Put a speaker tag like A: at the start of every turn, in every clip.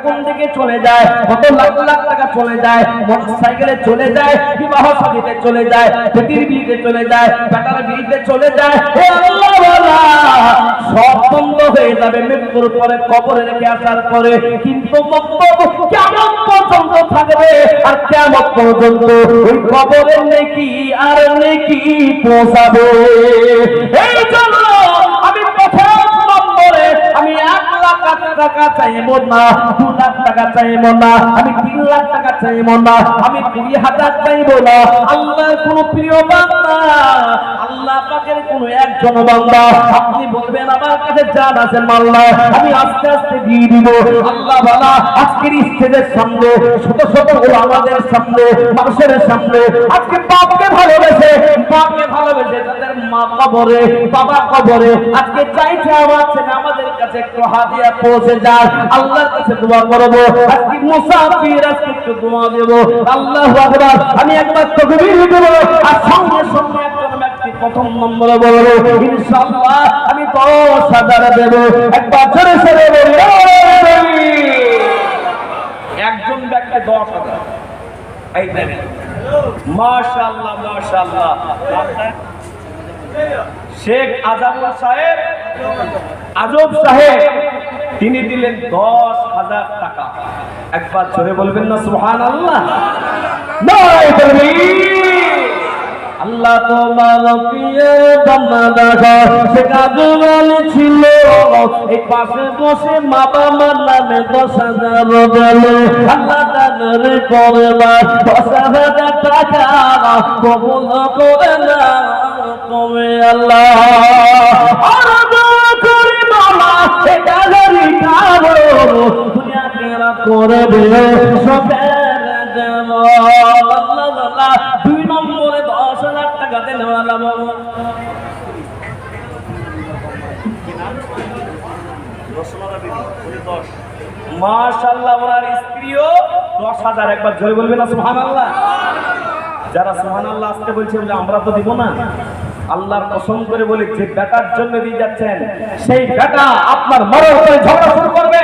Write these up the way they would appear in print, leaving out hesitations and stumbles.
A: কোন দিকে চলে যায়, কত লাখ লাখ টাকা চলে যায়, মোটরসাইকেলে চলে যায়, বিবাহ শাদীতে চলে যায়, বেটির বিয়েতে চলে যায়, বেটার বিয়েতে চলে যায়। হে আল্লাহ ওয়ালা, সব বন্ধ হয়ে যাবে মৃত্যুর পরে, কবরে রেখে আসার পরে। কিন্তু বক্তব্য কিয়ামত পর্যন্ত থাকবে, আর কিয়ামত পর্যন্ত ওই কবরের নেকি আর নেকি পৌঁছাবে। এই জন্য আমি প্রথম নম্বরে আমি 1 লাখ টাকা চাইবো না, 2 লাখ টাকা চাইবো না, আমি 3 লাখ টাকা চাইবো না, আমি 20,000 চাইবো না। আল্লাহর কোন প্রিয় বান্দা, আল্লাহ পাকের কোন একজন বান্দা আপনি বলবেন আমার কাছে জান আছে মাল্লা, আমি আস্তে আস্তে দিয়ে দিব। আল্লাহ বালা আজকের স্টেজের সামনে, ছোট ছোট ওলামাদের সামনে, মানুষের সামনে, আজকে বাপকে ভালোবেসে, বাপকে ভালোবেসে তাদের মা কবরে, বাবা কবরে, আজকে চাইছে আমার ছেলে আমাদের কাছে একটু হাদিয়া পৌঁছে যায়। আল্লাহর কাছে দোয়া করব, আজকে মুসাফির, আজকে একটু দোয়া দেব। আল্লাহু আকবার, আমি একবার তাকবীর দেব, আর সঙ্গে সঙ্গে একজন ব্যক্তি প্রথম নম্বরে বলবো ইনশাআল্লাহ আমি 10,000 দেব। একবার জোরে জোরে বলি একজন ব্যক্তি 10,000। এই দেখেন মাশাআল্লাহ মাশাআল্লাহ, শেখ আজমুল সাহেব, আজব সাহেব, তিনি দিলেন 10,000 টাকা। একবার জোরে বলবেন না সুবহানাল্লাহ, নারায়ে তাকবীর। আল্লাহ তোমার প্রিয় বান্দা দেখো, শেখ আজমল ছিল এই পাশে বসে মা বাবার নামে 10,000 দিল। আল্লাহ তাদের করে 10,000 টাকা কবুল করে না তুমি আল্লাহ। করে দিও সবের দেব। আল্লাহ 2 নম্বরে 10,000 টাকা দেন ওয়ালা বাবা। মাশাআল্লাহ, ওনার স্ত্রীও 10,000। একবার জোরে বলবেন না সুবহানাল্লাহ। যারা সুবহানাল্লাহ আজকে বলছে বলে আমরা তো দিব না, আল্লাহর কসম করে বলি যে বেটার জন্য দিয়ে যাচ্ছেন, সেই বেটা আপনার মরার পরে ঝগড়া শুরু করবে,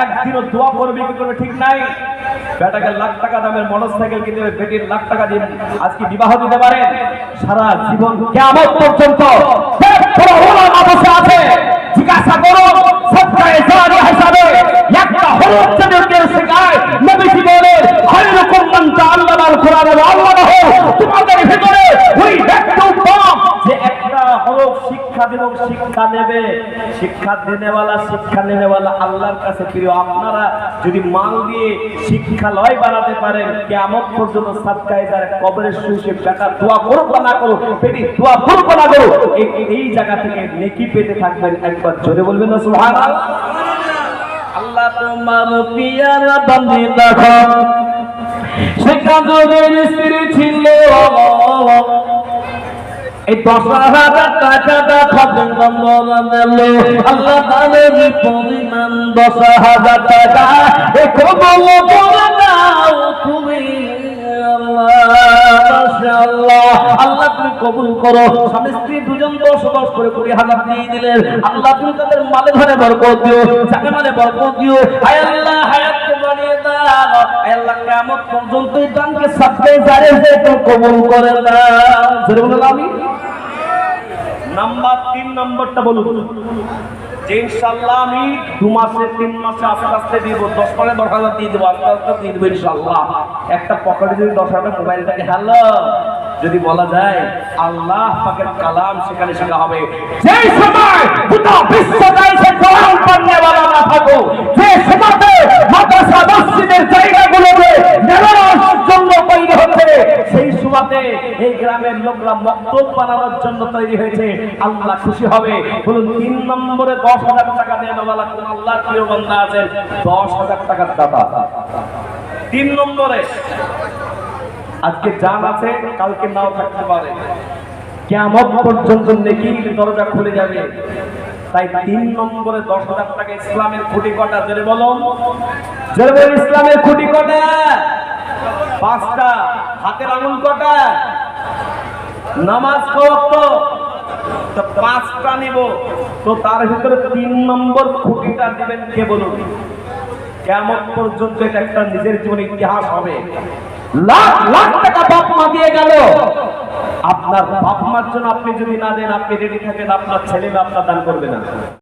A: একদিনও দোয়া করবে কি করবে ঠিক নাই। বেটাকে লাখ টাকা দামের মোটরসাইকেল কিনে দেবে, বেটির লাখ টাকা দিয়ে আজকে বিবাহ দিতে পারেন, সারা জীবন কিয়ামত পর্যন্ত আছে। জিজ্ঞাসা করো সবটাই জারি হিসাবে একটা হরফ যদি কেউ শেখায়, নবীজি বলেন খায়রুকুম মান তাআল্লামাল কুরআন ওয়া আল্লামাহু, তোমাদের ভিতরে ওই ব্যক্তি উত্তম যে একটা হরফ শিক্ষা দেবে, শিক্ষা নেবে, শিক্ষা দেনেওয়ালা, শিক্ষা নেনেওয়ালা আল্লাহর কাছে প্রিয়। আপনারা যদি মাল দিয়ে শিক্ষালয় বানাতে পারেন, কিয়ামত পর্যন্ত সাদকায়ে জারিয়া কবরে শুয়ে বেটা দোয়া করুক বা না করুক, বেটি দোয়া করুক বা না করুক, এই জায়গা থেকে নেকি পেতে থাকবেন। একবার জোরে বলবেন না সুবহানাল্লাহ। আল্লাহ তোমার পিয়ার বান্দি দেখো, শেখ আজমের স্ত্রী ছিল এই 10,000 টাকাটা খতম দিল। আল্লাহ তাআলার পরিমাণ 10,000 টাকা এই কবুল করে নাও তুমি আল্লাহ। মাশাআল্লাহ, আল্লাহ তুমি কবুল করো। স্বামী স্ত্রী দুজন 10 করে 20,000 দিয়ে দিলেন। আল্লাহ তুমি তাদের মালে ধরে বরকত দিও, জানে মালে বরকত দিও। আয় আল্লাহ হায়াতকে বাড়িয়ে দাও। আয় আল্লাহ কিয়ামত পর্যন্ত এই দানকে সাদকায়ে জারিয়া কবুল করে দাও। জোরে বলুন আমিন। নাম্বার 3 নম্বরটা বলুন যে ইনশাআল্লাহ আমি 2 মাসে 3 মাসে আস্তে আস্তে দিব, 10 পরে 10,000 দিয়ে দেবো, আস্তে আস্তে দিয়ে দেবো ইনশাআল্লাহ। একটা পকেটে যদি 10,000 মোবাইলটাকে হ্যালো যদি বলা যায়, আল্লাহ পাকের কালাম সেখানে শেখা হবে। যেই সময় গোটা বিশ্বটাই সে কোরআন পড়নেওয়ালা না থাকো, যে সময়তে মাদ্রাসা মসজিদের জায়গাগুলোতে নেওয়ার জন্য তৈরি হচ্ছে, সেই সময়তে এই গ্রামের লোকরা মক্তব বানানোর জন্য তৈরি হয়েছে, আল্লাহ খুশি হবে। বলুন 3 নম্বরে 10,000 টাকা দেওয়ালা কোন আল্লাহর প্রিয় বান্দা আছেন? 10,000 টাকার দাতা। 3 নম্বরে আজকে জান আছে, কালকে নাও থাকতে পারে, কিয়ামত পর্যন্ত নেকির দরজা খুলে যাবে। তাই 3 নম্বরে 10,000 টাকা। ইসলামের খুঁটি কটা? জোরে বলো, জোরে বলো, ইসলামের খুঁটি কটা? 5টা। হাতের আঙুল কটা? নামাজ কত? তো 5টা নিব, তো তার ভিতরে 3 নম্বর খুঁটিটা দিবেন কে বলুন? কিয়ামত পর্যন্ত এটা একটা নিজের জীবনে ইতিহাস হবে। লাখ লাখ টাকা বাপ মা দিয়ে গেল, আপনার বাপ মার জন্য আপনি যদি না দেন, আপনি রেডি থাকেন আপনার ছেলে আপনার দান করবে না।